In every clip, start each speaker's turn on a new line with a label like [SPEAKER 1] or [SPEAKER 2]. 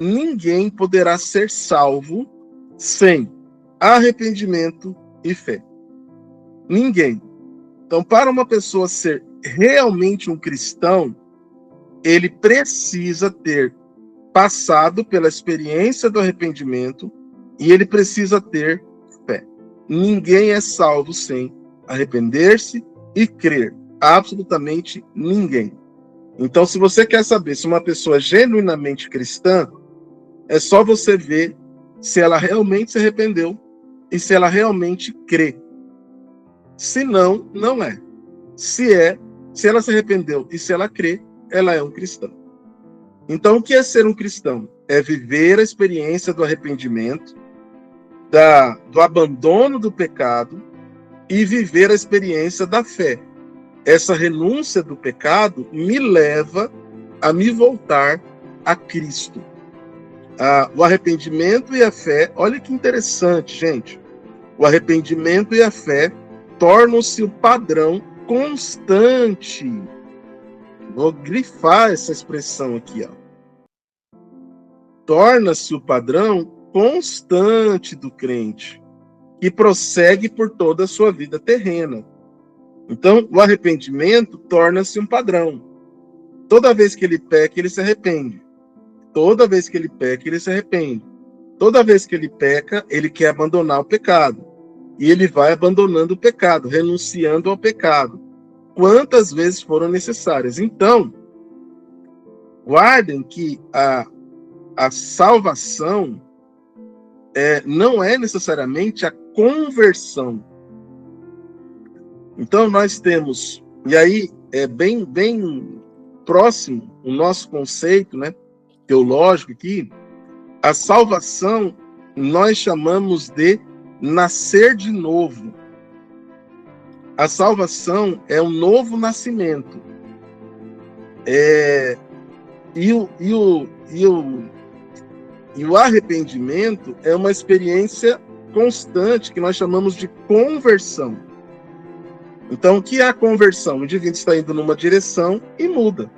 [SPEAKER 1] ninguém poderá ser salvo sem arrependimento e fé. Ninguém. Então, para uma pessoa ser realmente um cristão, ele precisa ter passado pela experiência do arrependimento e ele precisa ter fé. Ninguém é salvo sem arrepender-se e crer. Absolutamente ninguém. Então, se você quer saber se uma pessoa é genuinamente cristã, é só você ver se ela realmente se arrependeu e se ela realmente crê. Se não, não é. Se ela se arrependeu e se ela crê, ela é um cristão. Então, o que é ser um cristão? É viver a experiência do arrependimento, do abandono do pecado e viver a experiência da fé. Essa renúncia do pecado me leva a me voltar a Cristo. O arrependimento e a fé, olha que interessante, gente. O arrependimento e a fé tornam-se o padrão constante. Vou grifar essa expressão aqui, ó. Torna-se o padrão constante do crente, que prossegue por toda a sua vida terrena. Então, o arrependimento torna-se um padrão. Toda vez que ele peca, ele se arrepende. Toda vez que ele peca, ele se arrepende. Toda vez que ele peca, ele quer abandonar o pecado. E ele vai abandonando o pecado, renunciando ao pecado, quantas vezes foram necessárias. Então, guardem que a salvação não é necessariamente a conversão. Então, nós temos, e aí é bem próximo o nosso conceito, né, teológico aqui, a salvação nós chamamos de nascer de novo. A salvação é um novo nascimento. E o arrependimento é uma experiência constante que nós chamamos de conversão. Então, o que é a conversão? O indivíduo está indo numa direção e muda.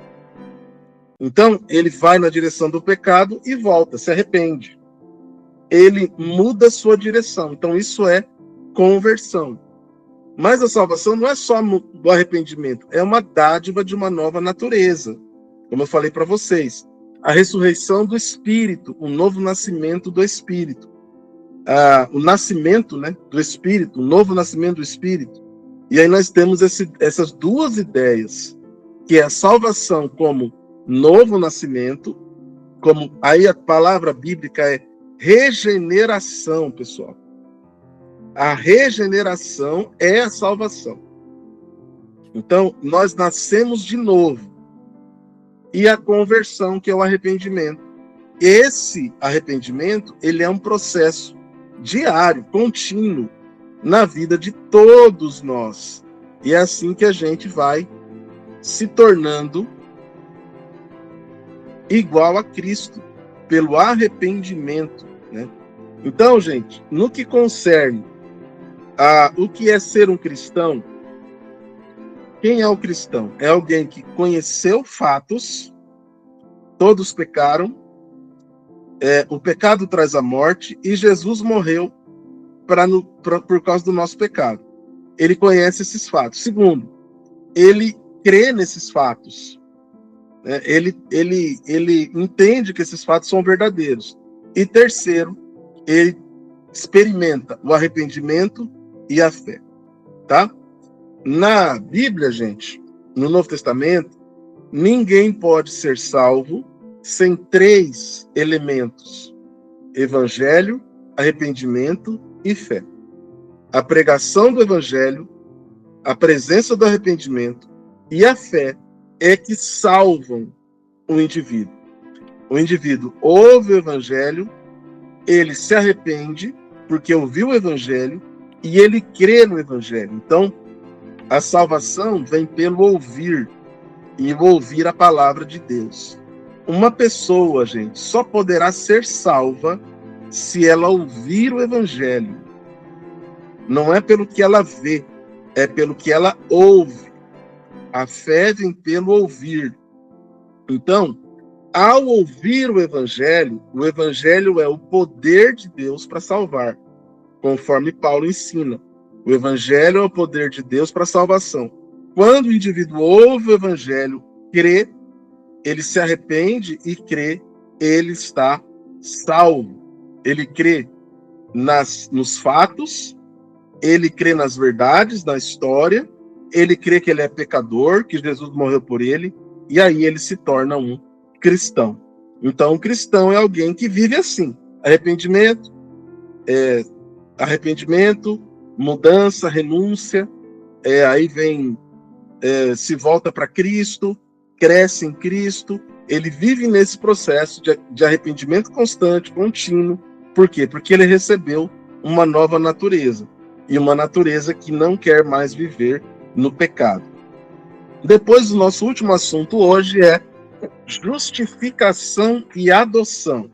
[SPEAKER 1] Então, ele vai na direção do pecado e volta, se arrepende. Ele muda sua direção. Então, isso é conversão. Mas a salvação não é só do arrependimento, é uma dádiva de uma nova natureza. Como eu falei para vocês, a ressurreição do Espírito, o novo nascimento do Espírito. O nascimento, né, do Espírito, o novo nascimento do Espírito. E aí nós temos essas duas ideias, que é a salvação como novo nascimento, como aí a palavra bíblica é regeneração, pessoal. A regeneração é a salvação. Então, nós nascemos de novo. E a conversão, que é o arrependimento. Esse arrependimento, ele é um processo diário, contínuo, na vida de todos nós. E é assim que a gente vai se tornando igual a Cristo, pelo arrependimento, né? Então, gente, no que concerne o que é ser um cristão, quem é o cristão? É alguém que conheceu fatos, todos pecaram, o pecado traz a morte, e Jesus morreu por causa do nosso pecado. Ele conhece esses fatos. Segundo, ele crê nesses fatos. Ele entende que esses fatos são verdadeiros. E terceiro, ele experimenta o arrependimento e a fé. Tá? Na Bíblia, gente, no Novo Testamento, ninguém pode ser salvo sem 3 elementos: evangelho, arrependimento e fé. A pregação do evangelho, a presença do arrependimento e a fé é que salvam o indivíduo. O indivíduo ouve o evangelho, ele se arrepende porque ouviu o evangelho e ele crê no evangelho. Então, a salvação vem pelo ouvir, e ouvir a palavra de Deus. Uma pessoa, gente, só poderá ser salva se ela ouvir o evangelho. Não é pelo que ela vê, é pelo que ela ouve. A fé vem pelo ouvir. Então, Ao ouvir o evangelho é o poder de Deus para salvar, conforme Paulo ensina. O evangelho é o poder de Deus para a salvação. Quando o indivíduo ouve o evangelho, crê, ele se arrepende e crê, ele está salvo. Ele crê nos fatos, ele crê nas verdades, na história, ele crê que ele é pecador, que Jesus morreu por ele, e aí ele se torna um cristão. Então, um cristão é alguém que vive assim: arrependimento, mudança, renúncia, aí vem, se volta para Cristo, cresce em Cristo, ele vive nesse processo de arrependimento constante, contínuo. Por quê? Porque ele recebeu uma nova natureza, e uma natureza que não quer mais viver no pecado. Depois, o nosso último assunto hoje é justificação e adoção.